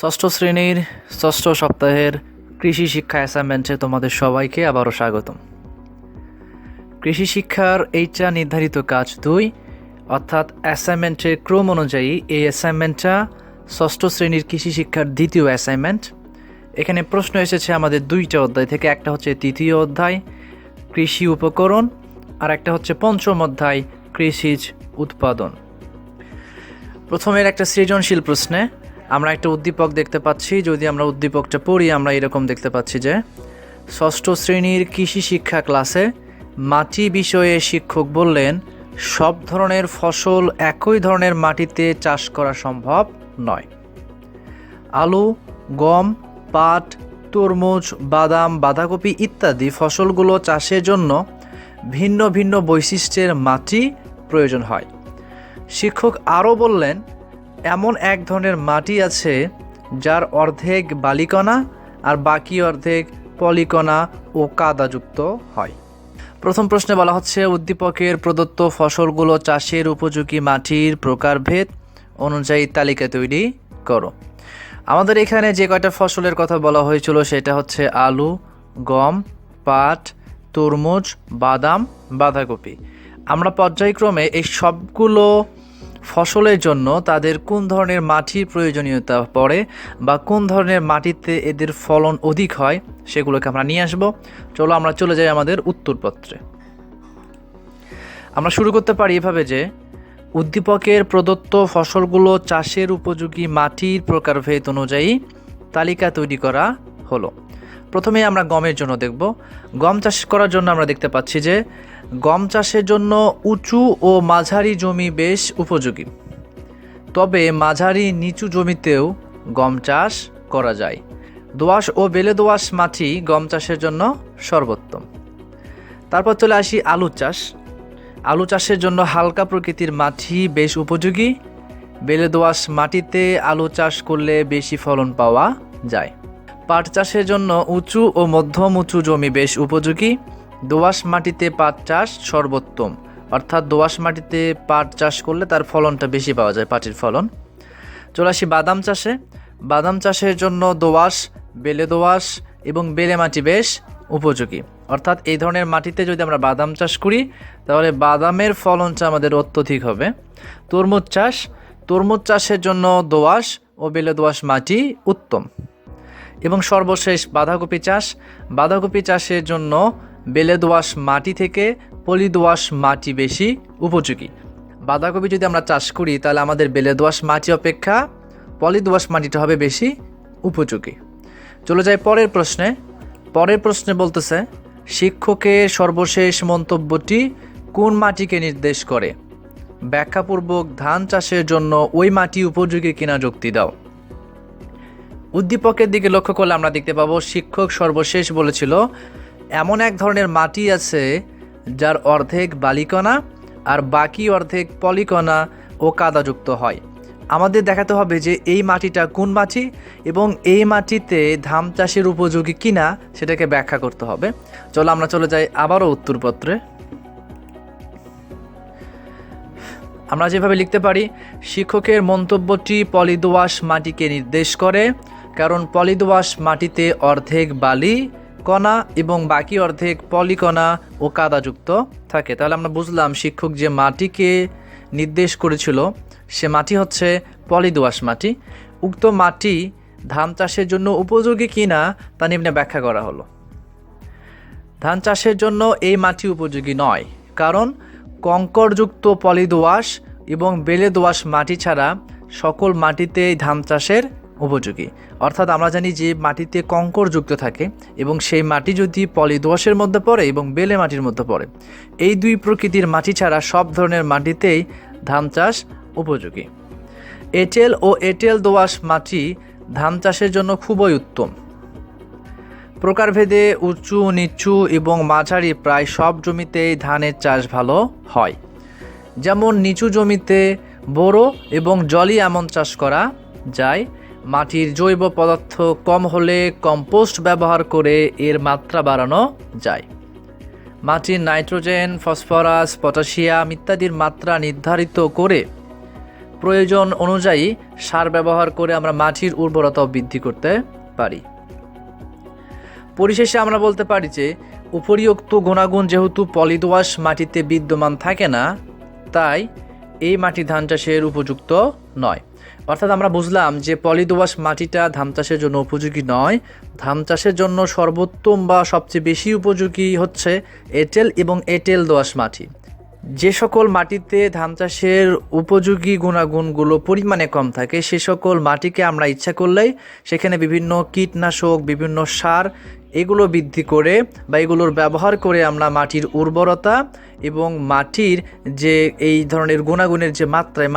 ষষ্ঠ শ্রেণীর ষষ্ঠ সপ্তাহের কৃষি শিক্ষা অ্যাসাইনমেন্টে তোমাদের সবাইকে আবারও স্বাগতম। কৃষি শিক্ষার এইটা নির্ধারিত কাজ 2, অর্থাৎ অ্যাসাইনমেন্টের ক্রম অনুযায়ী এই অ্যাসাইনমেন্টটা ষষ্ঠ শ্রেণীর কৃষি শিক্ষার দ্বিতীয় অ্যাসাইনমেন্ট। এখানে প্রশ্ন এসেছে আমাদের 2টা অধ্যায় থেকে, একটা হচ্ছে তৃতীয় অধ্যায় কৃষি উপকরণ আর একটা হচ্ছে পঞ্চম অধ্যায় কৃষিজ উৎপাদন। প্রথমের একটা সৃজনশীল প্রশ্নে আমরা একটা উদ্দীপক দেখতে পাচ্ছি। যদি আমরা উদ্দীপকটা পড়ি আমরা এরকম দেখতে পাচ্ছি যে ষষ্ঠ শ্রেণীর কৃষি শিক্ষা ক্লাসে মাটি বিষয়ে শিক্ষক বললেন সব ধরনের ফসল একই ধরনের মাটিতে চাষ করা সম্ভব নয়। আলু, গম, পাট, তরমুজ, বাদাম, বাঁধাকপি ইত্যাদি ফসলগুলো চাষের জন্য ভিন্ন ভিন্ন বৈশিষ্ট্যের মাটি প্রয়োজন হয়। শিক্ষক আরও বললেন এমন এক ধরনের মাটি আছে যার অর্ধেক বালিকণা আর বাকি অর্ধেক পলিকণা ও কাদাযুক্ত হয়। প্রথম প্রশ্নে বলা হচ্ছে উদ্দীপকের প্রদত্ত ফসলগুলো চাষের উপযোগী মাটির প্রকারভেদ অনুযায়ী তালিকা তৈরি করো। আমাদের এখানে যে কয়টা ফসলের কথা বলা হয়েছিল সেটা হচ্ছে আলু, গম, পাট, তরমুজ, বাদাম, বাঁধাকপি। আমরা পর্যায়ক্রমে এই সবগুলো ফসলের জন্য তাদের কোন ধরনের মাটির প্রয়োজনীয়তা পড়ে বা কোন ধরনের মাটিতে এদের ফলন অধিক হয় সেগুলোকে আমরা নিয়ে আসব। চলো আমরা চলে যাই আমাদের উত্তরপত্রে। আমরা শুরু করতে পারি এভাবে যে উদ্দীপকের প্রদত্ত ফসলগুলো চাষের উপযোগী মাটির প্রকারভেদ অনুযায়ী তালিকা তৈরি করা হলো। প্রথমে আমরা গমের জন্য দেখব। গম চাষ করার জন্য আমরা দেখতে পাচ্ছি যে গম চাষের জন্য উঁচু ও মাঝারি জমি বেশ উপযোগী, তবে মাঝারি নিচু জমিতেও গম চাষ করা যায়। দোআঁশ ও বেলে দোআঁশ মাটি গম চাষের জন্য সর্বোত্তম। তারপর চলে আসি আলু চাষ। আলু চাষের জন্য হালকা প্রকৃতির মাটি বেশ উপযোগী। বেলে দোআঁশ মাটিতে আলু চাষ করলে বেশি ফলন পাওয়া যায়। পাট চাষের জন্য উঁচু ও মধ্যম উঁচু জমি বেশ উপযোগী। দোআঁশ মাটিতে পাট চাষ সর্বোত্তম, অর্থাৎ দোআঁশ মাটিতে পাট চাষ করলে তার ফলনটা বেশি পাওয়া যায়, পাটের ফলন। চলে আসি বাদাম চাষে। বাদাম চাষের জন্য দোআঁশ, বেলে দোআঁশ এবং বেলে মাটি বেশ উপযোগী, অর্থাৎ এই ধরনের মাটিতে যদি আমরা বাদাম চাষ করি তাহলে বাদামের ফলনটা আমাদের অত্যধিক হবে। তরমুজ চাষ। তরমুজ চাষের জন্য দোআঁশ ও বেলে দোআঁশ মাটি উত্তম। এবং সর্বশেষ বাঁধাকপি চাষ। বাঁধাকপি চাষের জন্য বেলে দোআঁশ মাটি থেকে পলি দোআঁশ মাটি বেশি উপযোগী। বাঁধাকপি যদি আমরা চাষ করি তাহলে আমাদের বেলে দোআঁশ মাটি অপেক্ষা পলি দোআঁশ মাটিটা হবে বেশি উপযোগী। চলে যাই পরের প্রশ্নে। পরের প্রশ্নে বলতেছে শিক্ষকের সর্বশেষ মন্তব্যটি কোন মাটিকে নির্দেশ করে? ব্যাখ্যাপূর্বক ধান চাষের জন্য ওই মাটি উপযোগী কিনা যুক্তি দাও। উদ্দীপকের দিকে লক্ষ্য করলে আমরা দেখতে পাবো শিক্ষক সর্বশেষ বলেছিল এমন এক ধরনের মাটি আছে যার অর্ধেক বালিকণা আর বাকি অর্ধেক পলিকণা ও কাদাযুক্ত হয়। আমাদের দেখাতে হবে যে এই মাটিটা কোন মাটি এবং এই মাটিতে ধান চাষের উপযোগী কিনা সেটাকে ব্যাখ্যা করতে হবে। চলো আমরা চলে যাই আবারও উত্তরপত্রে। আমরা যেভাবে লিখতে পারি শিক্ষকের মন্তব্যটি পলি দোআঁশ মাটিকে নির্দেশ করে, কারণ পলি দোআঁশ মাটিতে অর্ধেক বালি কণা এবং বাকি অর্ধেক পলিকণা ও কাদাযুক্ত থাকে। তাহলে আমরা বুঝলাম শিক্ষক যে মাটিকে নির্দেশ করেছিল সে মাটি হচ্ছে পলি দোআঁশ মাটি। উক্ত মাটি ধান চাষের জন্য উপযোগী কিনা তা নিম্নে ব্যাখ্যা করা হলো। ধান চাষের জন্য এই মাটি উপযোগী নয়, কারণ কঙ্করযুক্ত পলি দোআঁশ এবং বেলে দোআঁশ মাটি ছাড়া সকল মাটিতেই ধান চাষের উপযোগী। অর্থাৎ আমরা জানি যে মাটিতে কঙ্করযুক্ত থাকে এবং সেই মাটি যদি পলি দোআঁশের মধ্যে পড়ে এবং বেলে মাটির মধ্যে পড়ে, এই দুই প্রকৃতির মাটি ছাড়া সব ধরনের মাটিতেই ধান চাষ উপযোগী। এঁটেল ও এঁটেল দোআঁশ মাটি ধান চাষের জন্য খুবই উত্তম। প্রকারভেদে উঁচু নিচু এবং মাঝারি প্রায় সব জমিতেই ধানের চাষ ভালো হয়। যেমন নিচু জমিতে বোরো এবং জলি আমন চাষ করা যায়। মাটির জৈব পদার্থ কম হলে কম্পোস্ট ব্যবহার করে এর মাত্রা বাড়ানো যায়। মাটির নাইট্রোজেন, ফসফরাস, পটাশিয়াম ইত্যাদির মাত্রা নির্ধারিত করে প্রয়োজন অনুযায়ী সার ব্যবহার করে আমরা মাটির উর্বরতাও বৃদ্ধি করতে পারি। পরিশেষে আমরা বলতে পারি যে উপরিউক্ত গুণাগুণ যেহেতু পলিদোআঁশ মাটিতে বিদ্যমান থাকে না, তাই এই মাটি ধান চাষের উপযুক্ত নয়। অর্থাৎ আমরা বুঝলাম যে পলিদোআঁশ মাটিটা ধান চাষের জন্য উপযোগী নয়। ধান চাষের জন্য সর্বোত্তম বা সবচেয়ে বেশি উপযোগী হচ্ছে এঁটেল এবং এঁটেল দোআঁশ মাটি। যে সকল মাটিতে ধান চাষের উপযোগী গুণাগুণগুলো পরিমাণে কম থাকে সে সকল মাটিকে আমরা ইচ্ছা করলেই সেখানে বিভিন্ন কীটনাশক, বিভিন্ন সার এগুলো বৃদ্ধি করে বা এগুলোর ব্যবহার করে আমরা মাটির উর্বরতা এবং মাটির যে এই ধরনের গুণাগুণের যে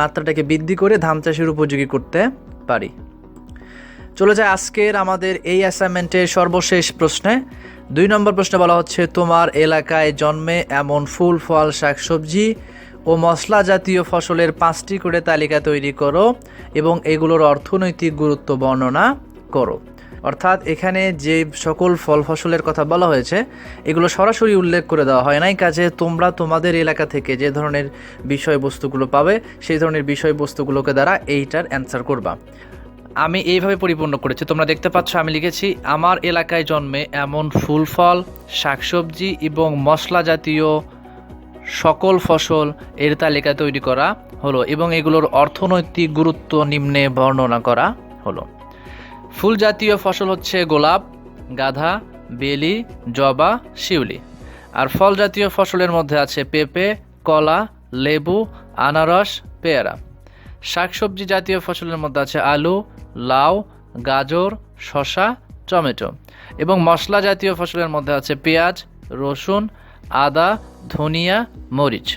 মাত্রাটাকে বৃদ্ধি করে ধান চাষের উপযোগী করতে পারি। চলে যায় আজকের আমাদের এই অ্যাসাইনমেন্টের সর্বশেষ প্রশ্নে। 2 নম্বর প্রশ্নে বলা হচ্ছে, তোমার এলাকায় জন্মে এমন ফুল, ফল, শাকসবজি ও মশলা জাতীয় ফসলের 5টি করে তালিকা তৈরি করো এবং এগুলোর অর্থনৈতিক গুরুত্ব বর্ণনা করো। অর্থাৎ এখানে যে সকল ফল ফসলের কথা বলা হয়েছে এগুলো সরাসরি উল্লেখ করে দেওয়া হয় নাই, কাজে তোমরা তোমাদের এলাকা থেকে যে ধরনের বিষয়বস্তুগুলো পাবে সেই ধরনের বিষয়বস্তুগুলোকে দ্বারা এইটার অ্যান্সার করবা। আমি এইভাবে পরিপূর্ণ করেছি, তোমরা দেখতে পাচ্ছ আমি লিখেছি আমার এলাকায় জন্মে এমন ফুল, ফল, শাকসবজি এবং মশলা জাতীয় সকল ফসল এর তালিকা তৈরি করা হলো এবং এগুলোর অর্থনৈতিক গুরুত্ব নিম্নে বর্ণনা করা হলো। ফুল জাতীয় ফসল হচ্ছে গোলাপ, গাঁদা, বেলি, জবা, শিউলি। আর ফল জাতীয় ফসলের মধ্যে আছে পেঁপে, কলা, লেবু, আনারস, পেয়ারা। শাকসবজি জাতীয় ফসলের মধ্যে আছে আলু, লাউ, গাজর, শসা, টমেটো। এবং মশলা জাতীয় ফসলের মধ্যে আছে পেঁয়াজ, রসুন, আদা, ধনিয়া, মরিচ।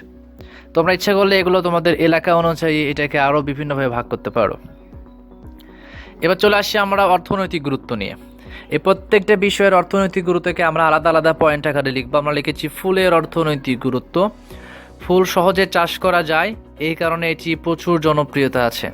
তোমরা ইচ্ছা করলে এগুলো তোমাদের এলাকা অনুযায়ী এটাকে আরও বিভিন্নভাবে ভাগ করতে পারো। এবার চলে আসি আমরা অর্থনৈতিক গুরুত্ব নিয়ে। এই প্রত্যেকটা বিষয়ের অর্থনৈতিক গুরুত্বকে আমরা আলাদা আলাদা পয়েন্ট আকারে লিখবো। আমরা লিখেছি ফুলের অর্থনৈতিক গুরুত্ব। ফুল সহজে চাষ করা যায়, এই কারণে এটি প্রচুর জনপ্রিয়তা আছে।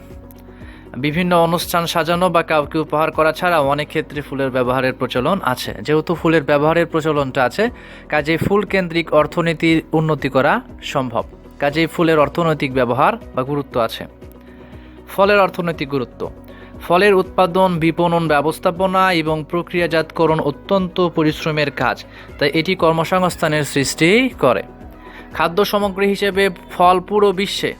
বিভিন্ন অনুষ্ঠান সাজানো বা কাউকে উপহার করা ছাড়াও অনেক ক্ষেত্রে ফুলের ব্যবহারের প্রচলন আছে। যেহেতু ফুলের ব্যবহারের প্রচলনটা আছে, কাজেই ফুল কেন্দ্রিক অর্থনীতির উন্নতি করা সম্ভব। কাজেই ফুলের অর্থনৈতিক ব্যবহার বা গুরুত্ব আছে। ফলের অর্থনৈতিক গুরুত্ব। ফলের উৎপাদন, বিপণন, ব্যবস্থাপনা এবং প্রক্রিয়াজাতকরণ অত্যন্ত পরিশ্রমের কাজ, তাই এটি কর্মসংস্থানের সৃষ্টি করে। খাদ্য সামগ্রী হিসেবে ফল পুরো বিশ্বে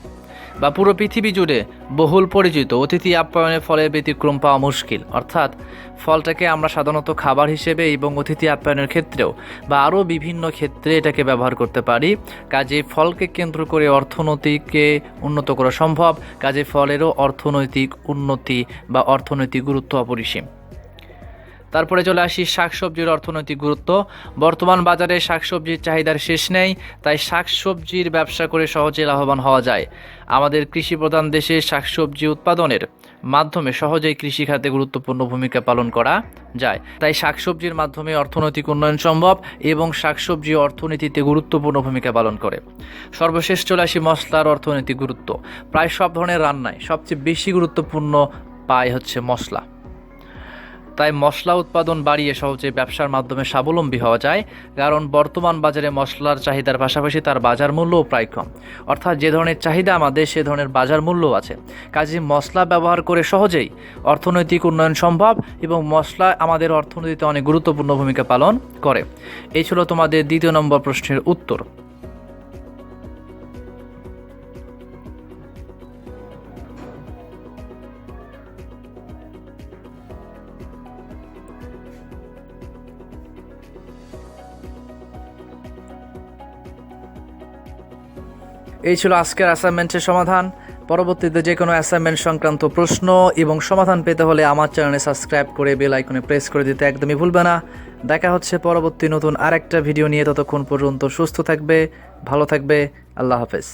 বা পুরো পৃথিবী জুড়ে বহুল পরিচিত। অতিথি আপ্যায়নে ফলের ব্যতিক্রম পাওয়া মুশকিল। অর্থাৎ ফলটাকে আমরা সাধারণত খাবার হিসেবে এবং অতিথি আপ্যায়নের ক্ষেত্রেও বা আরও বিভিন্ন ক্ষেত্রে এটাকে ব্যবহার করতে পারি। কাজে ফলকে কেন্দ্র করে অর্থনীতিকে উন্নত করা সম্ভব। কাজে ফলেরও অর্থনৈতিক উন্নতি বা অর্থনৈতিক গুরুত্ব অপরিসীম। তারপরে চলে আসি শাকসবজির অর্থনৈতিক গুরুত্ব। বর্তমান বাজারে শাকসবজির চাহিদার শেষ নেই, তাই শাকসবজির ব্যবসা করে সহজে লাভবান হওয়া যায়। আমাদের কৃষিপ্রধান দেশে শাকসবজি উৎপাদনের মাধ্যমে সহজেই কৃষিখাতে গুরুত্বপূর্ণ ভূমিকা পালন করা যায়। তাই শাকসবজির মাধ্যমে অর্থনৈতিক উন্নয়ন সম্ভব এবং শাকসবজি অর্থনীতিতে গুরুত্বপূর্ণ ভূমিকা পালন করে। সর্বশেষ চলে আসি মশলার অর্থনৈতিক গুরুত্ব। প্রায় সব ধরনের রান্নায় সবচেয়ে বেশি গুরুত্বপূর্ণ পায় হচ্ছে মশলা। তাই মশলা উৎপাদন বাড়িয়ে সহজে ব্যবসার মাধ্যমে স্বাবলম্বী হওয়া যায়, কারণ বর্তমান বাজারে মশলার চাহিদার পাশাপাশি তার বাজার মূল্যও প্রায় কম। অর্থাৎ যে ধরনের চাহিদা আমাদের সে ধরনের বাজার মূল্যও আছে। কাজে মশলা ব্যবহার করে সহজেই অর্থনৈতিক উন্নয়ন সম্ভব এবং মশলা আমাদের অর্থনীতিতে অনেক গুরুত্বপূর্ণ ভূমিকা পালন করে। এই ছিল তোমাদের 2 নম্বর প্রশ্নের উত্তর। এই ছিল আজকের অ্যাসাইনমেন্টের সমাধান। পরবর্তীতে যে কোনো অ্যাসাইনমেন্ট সংক্রান্ত প্রশ্ন এবং সমাধান পেতে হলে আমার চ্যানেলে সাবস্ক্রাইব করে বেল আইকনে প্রেস করে দিতে একদমই ভুলবে না। দেখা হচ্ছে পরবর্তী নতুন আরেকটা ভিডিও নিয়ে। ততক্ষণ পর্যন্ত সুস্থ থাকবে, ভালো থাকবে। আল্লাহ হাফেজ।